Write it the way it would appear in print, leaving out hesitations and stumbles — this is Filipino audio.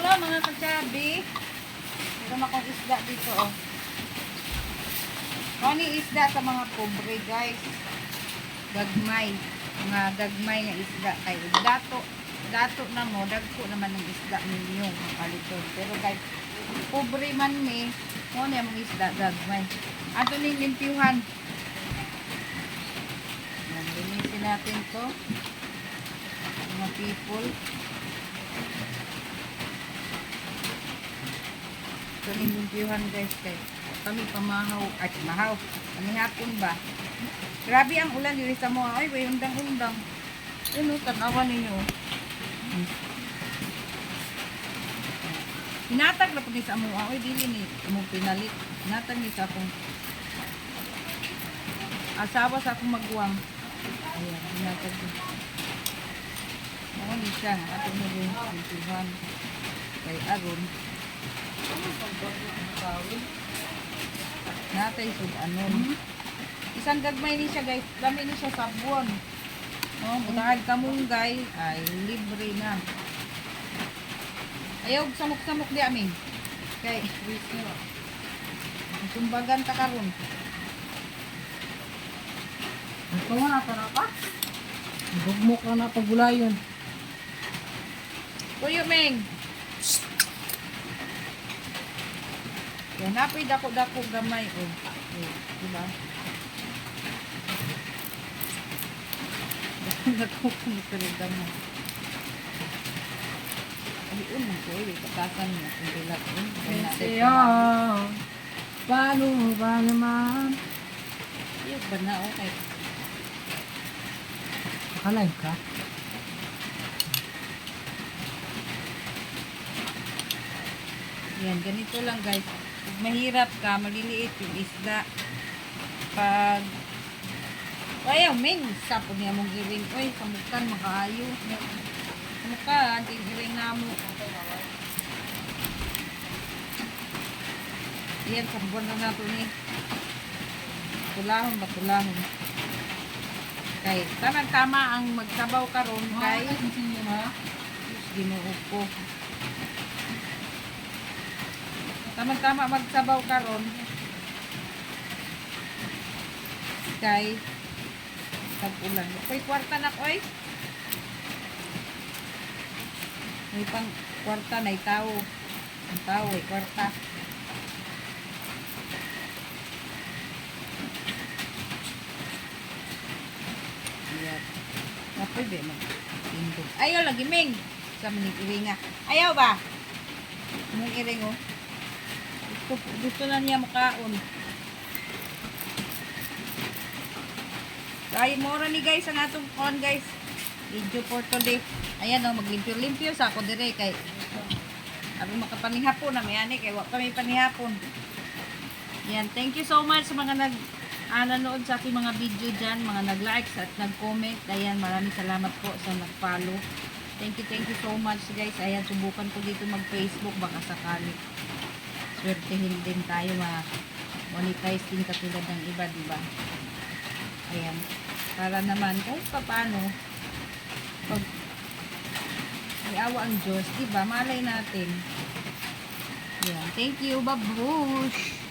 Hello mga kachabi. Meron akong isda dito oh. Kani isda sa mga pobre guys. Gagmay. Mga gagmay nga isda kay dato na mo dagko naman ng isda ninyo kaliton. Pero guys, pobre man ni mo niya mga isda gagmay. Ato ning limpyuhan. Yan, linisin natin to. Mga people. Ito ning limpyuhan guys kay kami pamahaw at mahaw. Kami hapon ba? Grabe ang ulan dito sa mga. Ay, way undang-undang. Ano, tanawan ninyo. Hinatag na po ni sa mga. Ay, dili ni. Among pinalit. Hinatag ni sa akong asawa sa akong magwang. Ayan, hinatag ni. Ako ni siya. Ato mo yung pintuhan. Kay Aron. Natay sudanon. Isang gagmay ni siya guys. Dami ni siya sabon. Oh, butahag kamunggay ay libre na. Ayaw samok-samok di amin. Kay sumbagan ta karon. Ito nga nata na pa. Bugmok na na pagulayon. Kuyo Meng. Yan napoy dako-dako gamay oh. Diba? Dako ko talaga mo. Ay, unang ko eh, patasan mo kung bilat eh. Siya, paano ba naman? Yung ba na okay. Nakalive ka? Yan, ganito lang guys. Pag mahirap ka, maliliit yung isda. Pag ayaw, Ming, sapod niya mong giring. Uy, kamukan, makaayo. Kamukan, ang giring na mo. Yan, sabuan lang nato ni. Tulahon ba, tulahon. Kay, tama ang magsabaw karon kay Ginoo ko. Tama magsabaw karon kay tag-ulan. Koy kwarta na koy. May pang kwarta na itaw. Ang tao ay kwarta. Ayan. Apoy ba mag-indog. Ayaw lagi Ming. Sa manig iringa. Ayaw ba? Mong iring oh. Gusto na niya makaon. Kaya mora ni guys ang atong on guys. Video for today. Ayan o, maglimpyo-limpyo sa ako dire kay abi makapanihapon na may ani kay wa kami panihapon. Yan, thank you so much sa mga nanood sa aking mga video dyan, mga nag-likes at nag-comment. Ayan, maraming salamat po sa nag-follow. Thank you so much guys. Ayan, subukan ko dito mag-Facebook baka sakali. Swertehin din tayo ma-monetize din katulad ng iba, diba? Ayan. Para naman kahit paano pag may awa ang Diyos, diba? Malay natin. Ayan. Thank you, babush!